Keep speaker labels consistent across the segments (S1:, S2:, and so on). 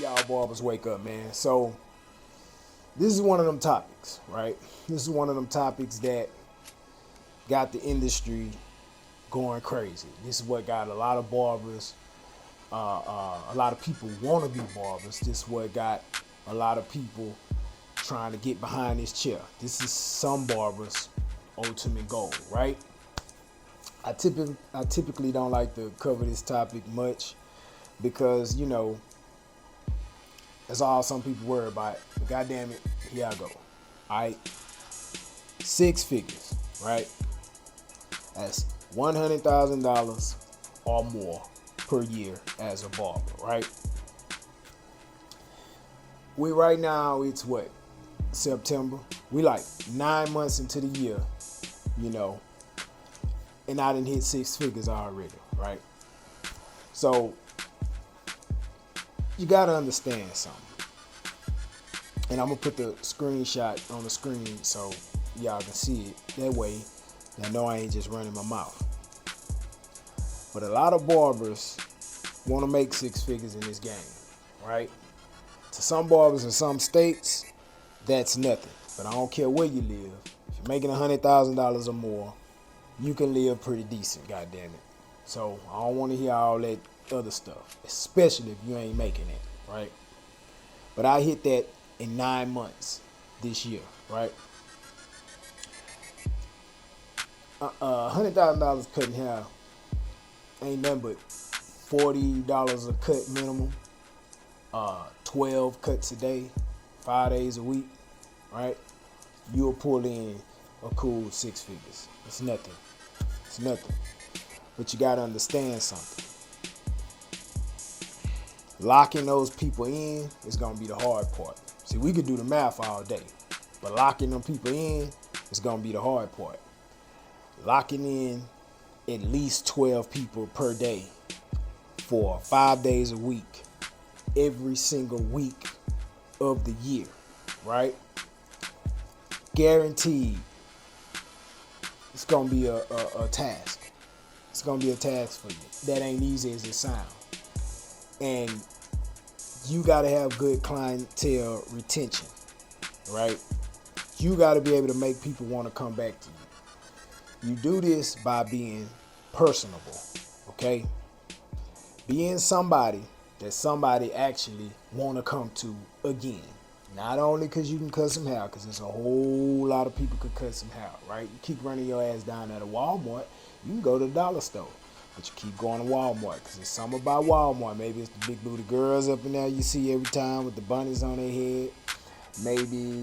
S1: Y'all barbers wake up, man. So this is one of them topics, right? This is one of them topics that got the industry going crazy. This is what got a lot of barbers, a lot of people want to be barbers. This is what got a lot of people trying to get behind this chair. This is some barbers' ultimate goal, right? I typically don't like to cover this topic much because that's all some people worry about. But God damn it, here I go. All right, 6 figures, right? That's $100,000 or more per year as a barber, right? We right now it's what, September. We like 9 months into the year, you know, and I didn't hit 6 figures already, right? So you gotta understand something. And I'm gonna put the screenshot on the screen so y'all can see it. That way, y'all know I ain't just running my mouth. But a lot of barbers want to make 6 figures in this game, right? To some barbers in some states, that's nothing. But I don't care where you live. If you're making $100,000 or more, you can live pretty decent, goddamn it. So I don't want to hear all that other stuff, especially if you ain't making it, right? But I hit that in 9 months this year, right? $100,000 cutting hair ain't nothing but $40 a cut minimum, 12 cuts a day, 5 days a week, right? You'll pull in a cool 6 figures. It's nothing. It's nothing. But you gotta understand something. Locking those people in is gonna be the hard part. See, we could do the math all day, but locking them people in is gonna be the hard part. Locking in at least 12 people per day for 5 days a week, every single week of the year, right? Guaranteed, it's gonna be a task. It's gonna be a task for you. That ain't easy as it sounds. And you gotta have good clientele retention, right? You gotta be able to make people want to come back to you. You do this by being personable, okay? Being somebody that somebody actually want to come to again. Not only because you can cut some hair, because there's a whole lot of people could cut some hair, right? You keep running your ass down at a Walmart, you can go to the dollar store. But you keep going to Walmart because there's something about Walmart. Maybe it's the big booty girls up in there you see every time with the bunnies on their head. Maybe,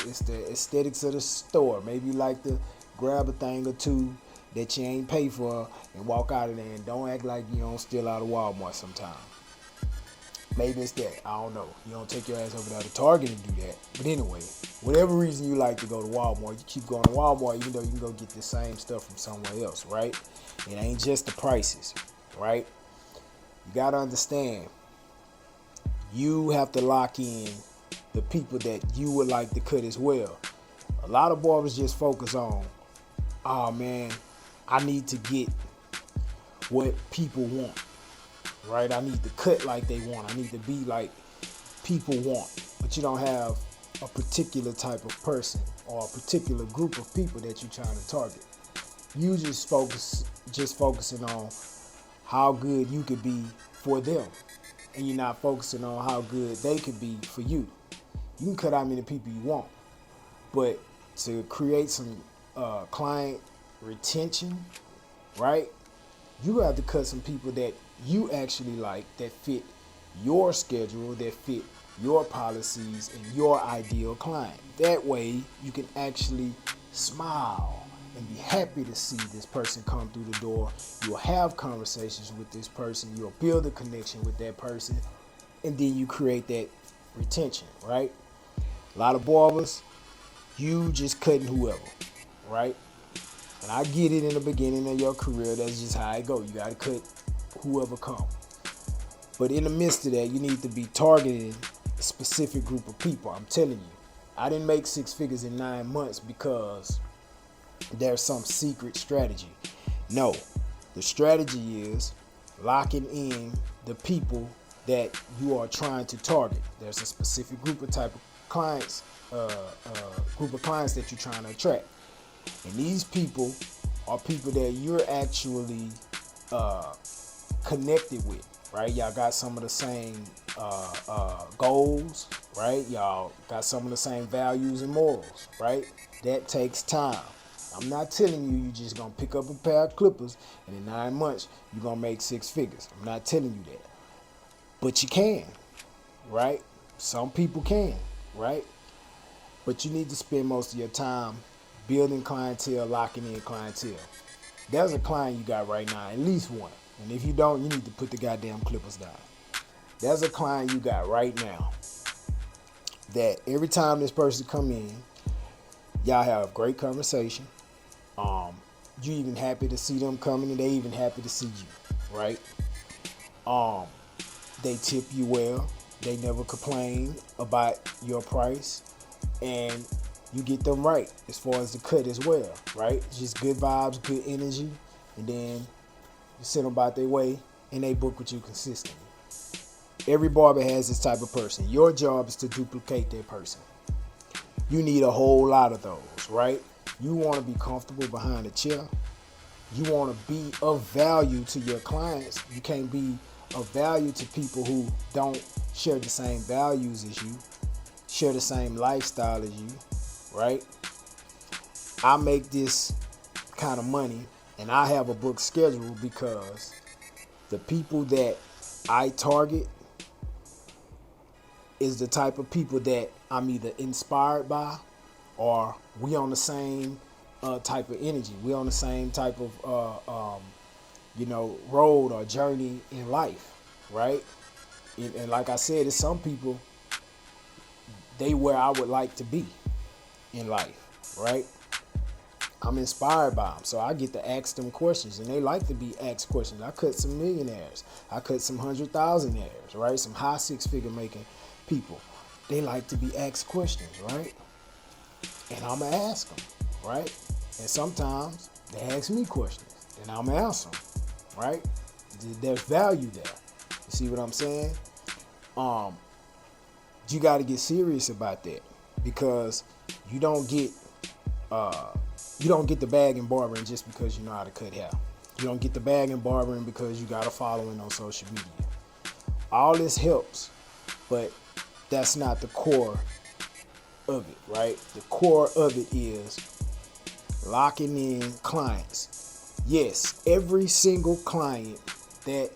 S1: it's the aesthetics of the store. Maybe you like to grab a thing or two that you ain't pay for and walk out of there and don't act like you don't steal out of Walmart sometime. Maybe it's that. I don't know. You don't take your ass over there to Target and do that. But anyway, whatever reason you like to go to Walmart, you keep going to Walmart even though you can go get the same stuff from somewhere else, right? It ain't just the prices, right? You got to understand, you have to lock in the people that you would like to cut as well. A lot of barbers just focus on, oh man, I need to get what people want, right? I need to cut like they want. I need to be like people want. But you don't have a particular type of person or a particular group of people that you're trying to target. You just focusing on how good you could be for them, and you're not focusing on how good they could be for you. You can cut how many people you want, but to create some client retention, right? You have to cut some people that you actually like, that fit your schedule, that fit your policies and your ideal client. That way you can actually smile and be happy to see this person come through the door. You'll have conversations with this person. You'll build a connection with that person. And then you create that retention, right? A lot of barbers, you just cutting whoever, right? And I get it in the beginning of your career. That's just how it go. You got to cut whoever come. But in the midst of that, you need to be targeting a specific group of people. I'm telling you, I didn't make 6 figures in 9 months because there's some secret strategy. No, the strategy is locking in the people that you are trying to target. There's a specific group of type of clients, group of clients that you're trying to attract. And these people are people that you're actually connected with, right? Y'all got some of the same goals, right? Y'all got some of the same values and morals, right? That takes time. I'm not telling you you're just gonna pick up a pair of clippers and in 9 months you're gonna make 6 figures. I'm not telling you that. But you can, right? Some people can, right? But you need to spend most of your time building clientele, locking in clientele. There's a client you got right now, at least one. And if you don't, you need to put the goddamn clippers down. There's a client you got right now that every time this person come in, y'all have great conversation. You even happy to see them coming, and they even happy to see you, right? They tip you well. They never complain about your price, and you get them right as far as the cut as well, right? Just good vibes, good energy, and then you send them about their way, and they book with you consistently. Every barber has this type of person. Your job is to duplicate that person. You need a whole lot of those, right? You want to be comfortable behind a chair. You want to be of value to your clients. You can't be of value to people who don't share the same values as you, share the same lifestyle as you, right? I make this kind of money and I have a book schedule because the people that I target is the type of people that I'm either inspired by or we on the same type of energy. We on the same type of, road or journey in life, right? And like I said, it's some people, they where I would like to be in life, right? I'm inspired by them, so I get to ask them questions, and they like to be asked questions. I cut some millionaires. I cut some 100,000aires, right? Some high six-figure making people. They like to be asked questions, right? And I'm going to ask them, right? And sometimes they ask me questions, and I'm going to answer them, right? There's value there. You see what I'm saying? You got to get serious about that because you don't get the bag in barbering just because you know how to cut hair. You don't get the bag in barbering because you got a following on social media. All this helps, but that's not the core of it, right? The core of it is locking in clients. Yes, every single client that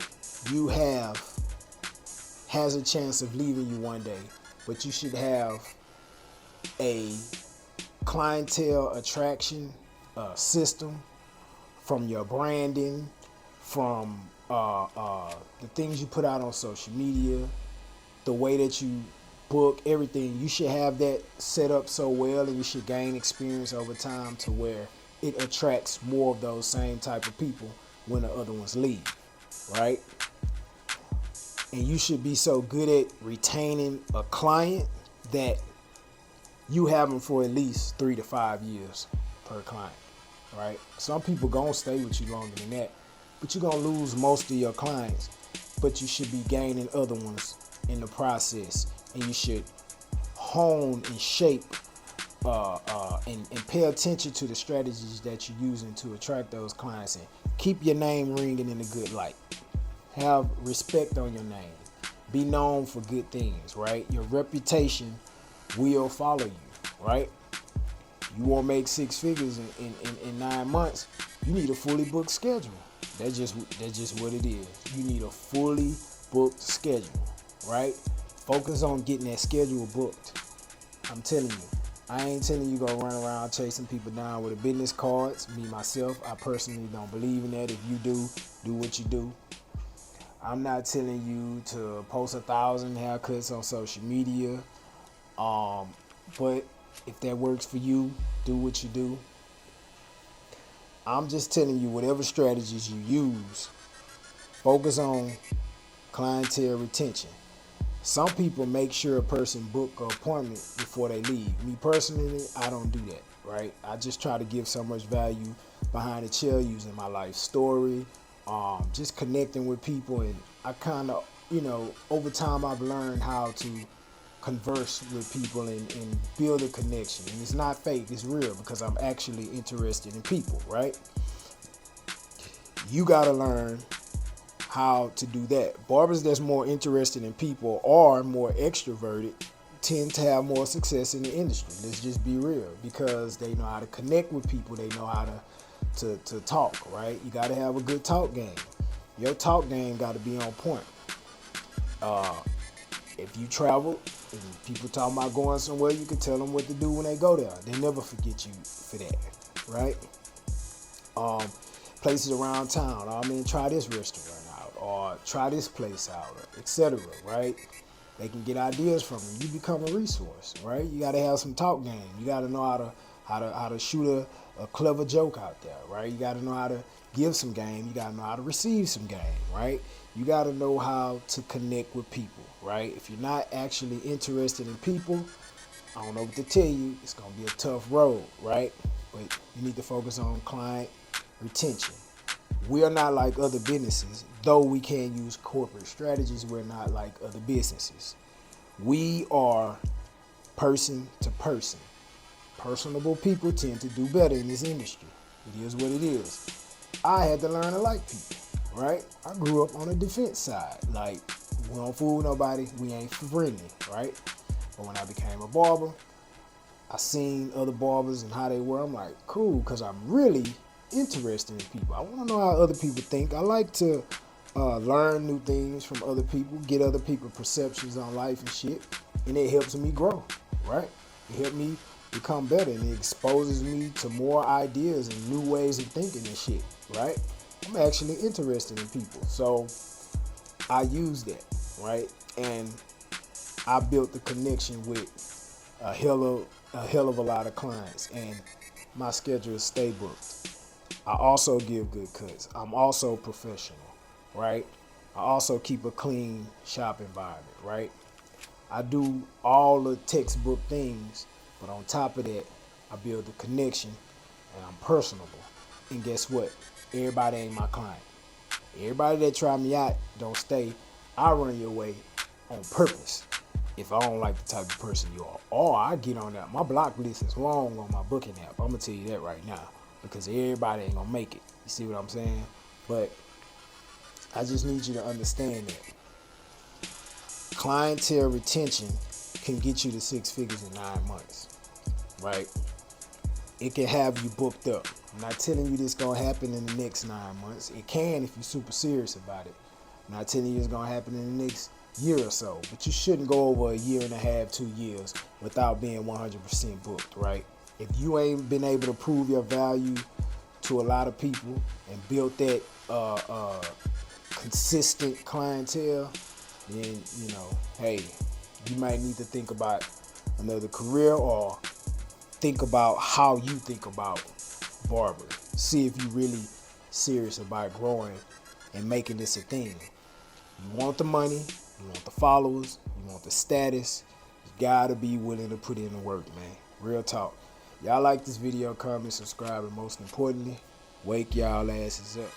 S1: you have has a chance of leaving you one day, but you should have a clientele attraction system from your branding, from the things you put out on social media, the way that you book, everything. You should have that set up so well, and you should gain experience over time to where it attracts more of those same type of people when the other ones leave, right? And you should be so good at retaining a client that you have them for at least 3 to 5 years per client, right? Some people gonna stay with you longer than that, but you're gonna lose most of your clients, but you should be gaining other ones in the process, and you should hone and shape and pay attention to the strategies that you're using to attract those clients and keep your name ringing in a good light. Have respect on your name. Be known for good things, right? Your reputation will follow you, right? You want to make 6 figures in 9 months, you need a fully booked schedule. That's just what it is. You need a fully booked schedule, right? Focus on getting that schedule booked. I'm telling you. I ain't telling you go run around chasing people down with a business cards. Me, myself, I personally don't believe in that. If you do what you do. I'm not telling you to post 1,000 haircuts on social media. But if that works for you, do what you do. I'm just telling you, whatever strategies you use, focus on clientele retention. Some people make sure a person book an appointment before they leave. Me personally, I don't do that, right? I just try to give so much value behind the chair using my life story, just connecting with people, and I kind of over time I've learned how to converse with people and build a connection. And it's not fake, it's real, because I'm actually interested in people, right? You gotta learn how to do that. Barbers that's more interested in people or more extroverted tend to have more success in the industry. Let's just be real, because they know how to connect with people. They know how to talk, right? You got to have a good talk game. Your talk game got to be on point. If you travel and people talking about going somewhere, you can tell them what to do when they go there. They never forget you for that, right? Places around town. I mean, try this restaurant out, or try this place out, etc. Right? They can get ideas from you. You become a resource, right? You got to have some talk game. You got to know how to shoot a clever joke out there, right? You got to know how to give some game. You got to know how to receive some game, right? You got to know how to connect with people, right? If you're not actually interested in people, I don't know what to tell you. It's gonna be a tough road, right? But you need to focus on client retention. We are not like other businesses, though we can use corporate strategies. We're not like other businesses. We are person to person. Personable people tend to do better in this industry. It is what it is. I had to learn to like people, right? I grew up on the defense side. Like, we don't fool nobody, we ain't friendly, right? But when I became a barber, I seen other barbers and how they were. I'm like, cool, because I'm really interested in people. I want to know how other people think. I like to learn new things from other people, get other people's perceptions on life and shit, and it helps me grow, right? It helps me become better, and it exposes me to more ideas and new ways of thinking and shit, right? I'm actually interested in people, so I use that, right? And I built the connection with a hell of a lot of clients, and my schedule is stay booked. I also give good cuts. I'm also professional, right? I also keep a clean shop environment, right? I do all the textbook things, but on top of that, I build the connection, and I'm personable. And guess what? Everybody ain't my client. Everybody that try me out don't stay. I run your way on purpose if I don't like the type of person you are. Or I get on that. My block list is long on my booking app. I'm going to tell you that right now, because everybody ain't going to make it. You see what I'm saying? But I just need you to understand that clientele retention can get you to 6 figures in 9 months, right? It can have you booked up. I'm not telling you this gonna happen in the next 9 months. It can if you're super serious about it. I'm not telling you it's gonna happen in the next year or so, but you shouldn't go over a year and a half, 2 years without being 100% booked, right? If you ain't been able to prove your value to a lot of people and built that consistent clientele, then, hey, you might need to think about another career, or think about how you think about barbering. See if you're really serious about growing and making this a thing. You want the money, you want the followers, you want the status. You gotta be willing to put in the work, man. Real talk. Y'all like this video, comment, subscribe, and most importantly, wake y'all asses up.